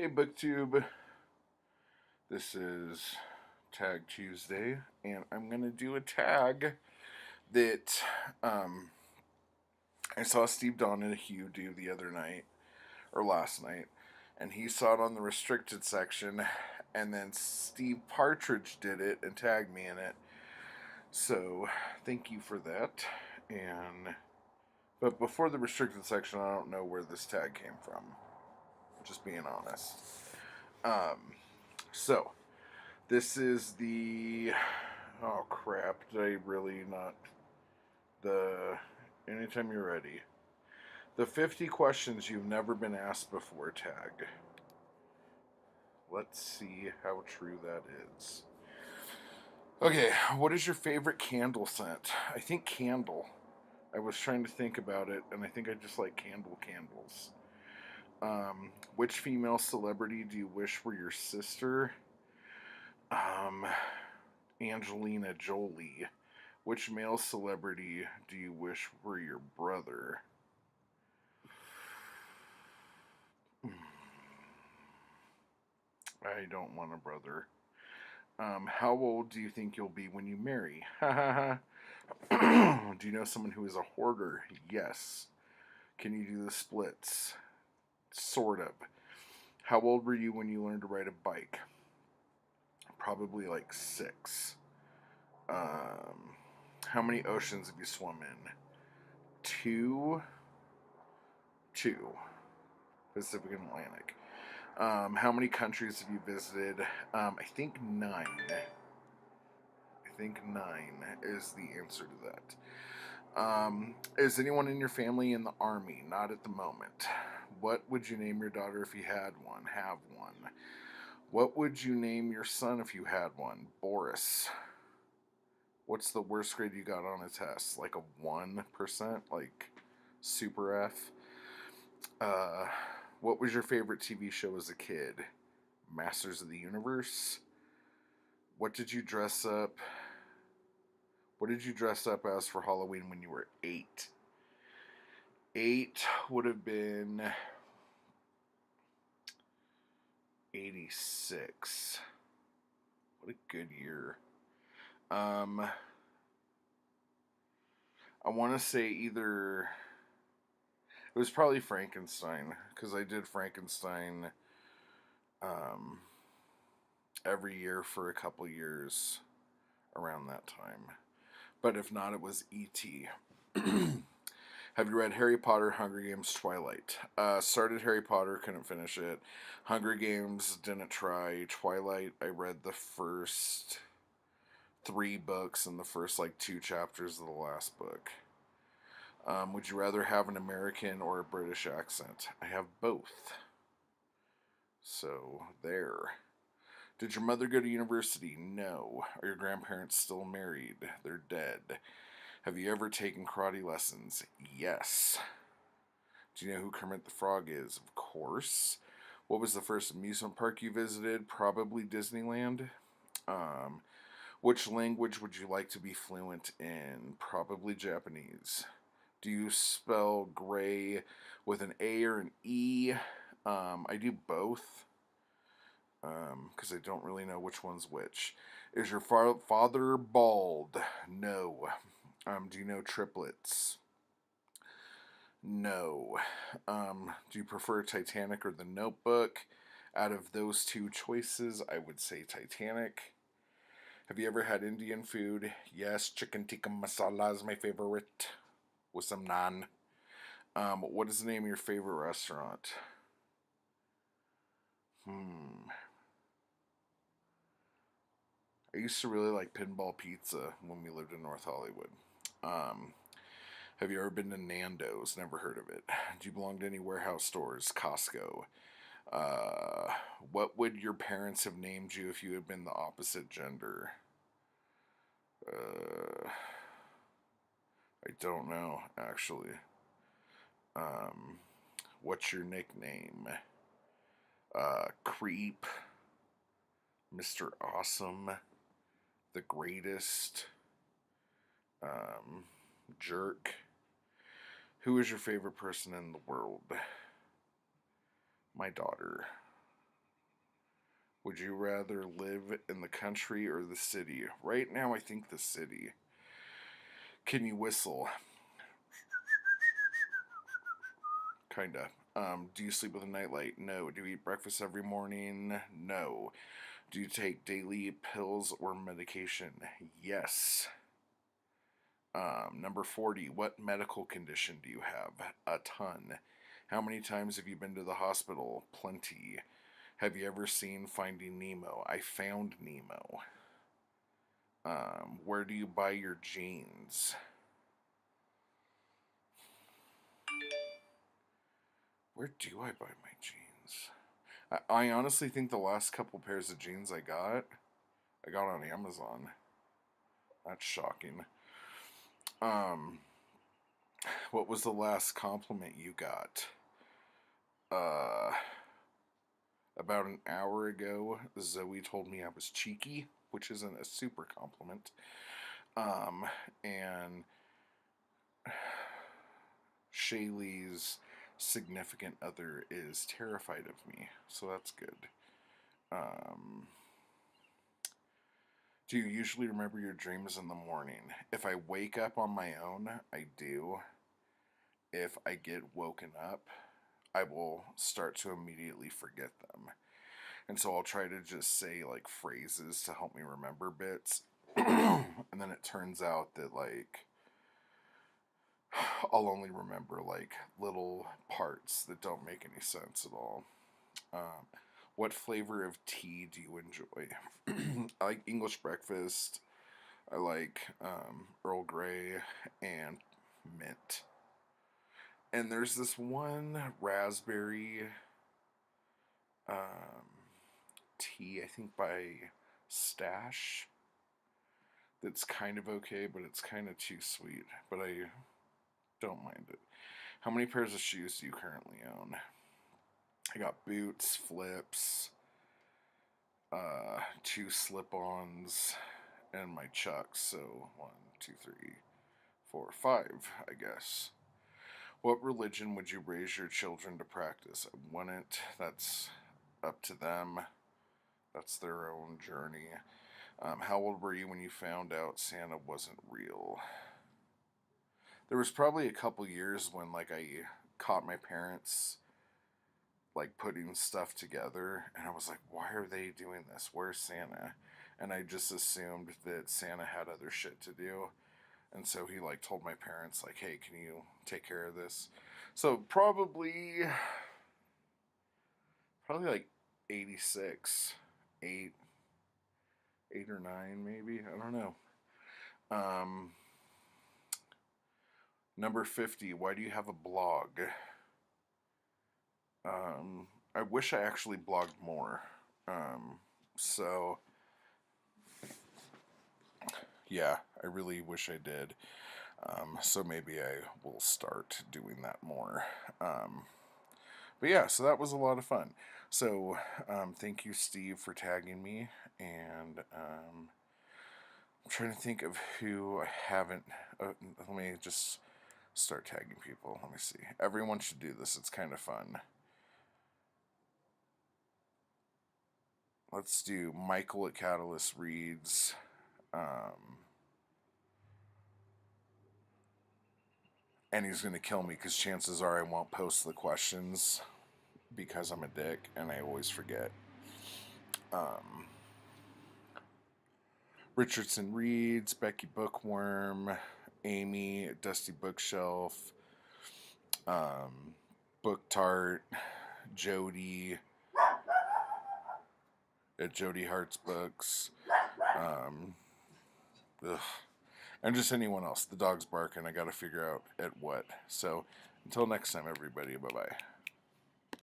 Hey BookTube, this is Tag Tuesday, and I'm going to do a tag that I saw Steve Donahue do the other night, or last night, and he saw it on the restricted section, and then Steve Partridge did it and tagged me in it. So, thank you for that. But before the restricted section, I don't know where this tag came from. Just being honest. Um, so, This is the. Oh crap! Did I really not? The. Anytime you're ready. The 50 questions you've never been asked before tag. Let's see how true that is. Okay, what is your favorite candle scent? I think candle. I was trying to think about it, and I think I just like candles. Which female celebrity do you wish were your sister? Um, Angelina Jolie. Which male celebrity do you wish were your brother? I don't want a brother. How old do you think you'll be when you marry? Do you know someone who is a hoarder? Yes. Can you do the splits? Sort of. How old were you when you learned to ride a bike? Probably like 6. How many oceans have you swum in? 2. 2. Pacific and Atlantic. How many countries have you visited? I think 9. I think 9 is the answer to that. Is anyone in your family in the army? Not at the moment. What would you name your daughter if you had one? Have one. What would you name your son if you had one? Boris. What's the worst grade you got on a test? Like a 1%? Like super F? Uh, what was your favorite TV show as a kid? Masters of the Universe? What did you dress up? What did you dress up as for Halloween when you were 8? 8 would have been 86. What a good year. I want to say either it was probably Frankenstein because I did Frankenstein um, every year for a couple years around that time. But if not, it was E.T. Have you read Harry Potter, Hunger Games, Twilight? Started Harry Potter, couldn't finish it. Hunger Games, didn't try. Twilight, I read the first 3 books and the first like 2 chapters of the last book. Would you rather have an American or a British accent? I have both. So, there. Did your mother go to university? No. Are your grandparents still married? They're dead. Have you ever taken karate lessons? Yes. Do you know who Kermit the Frog is? Of course. What was the first amusement park you visited? Probably Disneyland. Um, which language would you like to be fluent in? Probably Japanese. Do you spell gray with an A or an E? I do both because I don't really know which one's which. Is your father bald? No. Do you know triplets? No. Do you prefer Titanic or The Notebook? Out of those 2 choices, I would say Titanic. Have you ever had Indian food? Yes, chicken tikka masala is my favorite with some naan. What is the name of your favorite restaurant? I used to really like Pinball Pizza when we lived in North Hollywood. Um, have you ever been to Nando's? Never heard of it. Do you belong to any warehouse stores? Costco. Uh, what would your parents have named you if you had been the opposite gender? Uh, I don't know, actually. Um, what's your nickname? Creep, Mr. Awesome, the greatest, um, jerk. Who is your favorite person in the world? My daughter. Would you rather live in the country or the city? Right now, I think the city. Can you whistle? Kinda. Do you sleep with a nightlight? No. Do you eat breakfast every morning? No. Do you take daily pills or medication? Yes. Number 40. What medical condition do you have? A ton. How many times have you been to the hospital? Plenty. Have you ever seen Finding Nemo? I found Nemo. Where do you buy your jeans? Where do I buy my jeans? I honestly think the last couple pairs of jeans I got on Amazon. That's shocking. Um, what was the last compliment you got? Uh, about an hour ago, Zoe told me I was cheeky, which isn't a super compliment. And Shaylee's significant other is terrified of me, so that's good. Um, do you usually remember your dreams in the morning? If I wake up on my own, I do. If I get woken up, I will start to immediately forget them. And so I'll try to just say like phrases to help me remember bits. And then it turns out that like I'll only remember like little parts that don't make any sense at all. Um, what flavor of tea do you enjoy? I like English breakfast. I like Earl Grey and mint. And there's this one raspberry um, tea, I think by Stash, that's kind of okay, but it's kind of too sweet. But I don't mind it. How many pairs of shoes do you currently own? I got boots, flips, two slip-ons, and my Chucks. So 1, 2, 3, 4, 5, I guess. What religion would you raise your children to practice? I wouldn't. That's up to them. That's their own journey. How old were you when you found out Santa wasn't real? There was probably a couple years when like I caught my parents like putting stuff together, and I was like, why are they doing this? Where's Santa? And I just assumed that Santa had other shit to do. And so he like told my parents like, hey, can you take care of this? So probably like 86, 8, 8 or 9 maybe. I don't know. Um, number 50. Why do you have a blog? I wish I actually blogged more. So yeah, I really wish I did. So maybe I will start doing that more. But yeah, so that was a lot of fun. So thank you, Steve, for tagging me. And I'm trying to think of who I haven't. Let me just start tagging people. Let me see. Everyone should do this. It's kind of fun. Let's do Michael at Catalyst Reads. And he's going to kill me because chances are I won't post the questions because I'm a dick and I always forget. Richardson Reads, Becky Bookworm, Amy at Dusty Bookshelf, Book Tart, Jody at Jody Hart's Books, and just anyone else. The dog's barking. I got to figure out at what. So until next time, everybody. Bye bye.